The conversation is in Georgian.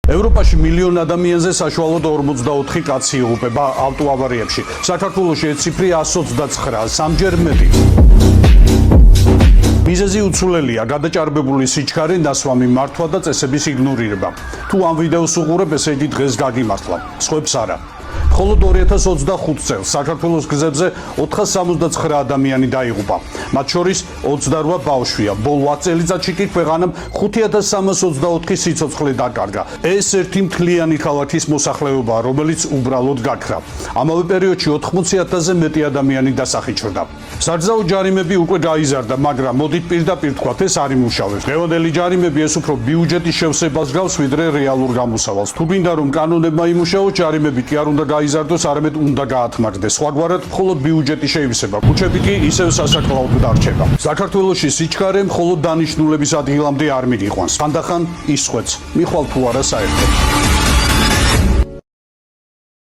ევროპაში მილიონ ადამიანზე საშუალოდ 44 კაცი იღუპება ავტოავარიებში. საქართველოში ეს ციფრი 129, სამჯერ მეტი. მიზეზი უცვლელია, გადაჭარბებული სიჩქარე, ნასვამი მართვა და წესების იგნორირება. თუ ამ ვიდეოს უყურებ, ესე იგი დღეს გაგიმართლა, სხვებს არა. მხოლოდ 2025 წელს საქართველოს გზებზე 469 ადამიანი დაიღუპა. მათ შორის 28 ბავშვია. ბოლო 10 წელიწადში კი ქვეყანამ 5324 სიცოცხლე დაკარგა. ეს ერთი მთლიანი ქალაქის მოსახლეობაა, რომელიც უბრალოდ გაქრა. ამავე პერიოდში 80,000-ზე მეტი ადამიანი დასახიჩრდა. საგზაო ჯარიმები უკვე გაიზარდა, მაგრამ მოდით პირდაპირ თქვათ, ეს არ იმუშავებს. დღევანდელი ჯარიმები ეს უფრო ბიუჯეტის შევსებას გავს, ვიდრე რეალურ გამოსავალს. თუ გინდა რომ კანონებმა იმუშაოს, ჯარიმები კი არ უნდა გაიზარდოს, არამედ უნდა გაათმარდეს. სხვაგვარად, მხოლოდ ბიუჯეტი შეივსება, ქუჩები კი ისევ სასაკლაოდ დარჩება. საქართველოში სიჩქარე მხოლოდ დანიშნულების ადგილამდე არ მიგიყვანს. ხანდახან ისწვეთს, მიხვალ თუ არა საერთოდ.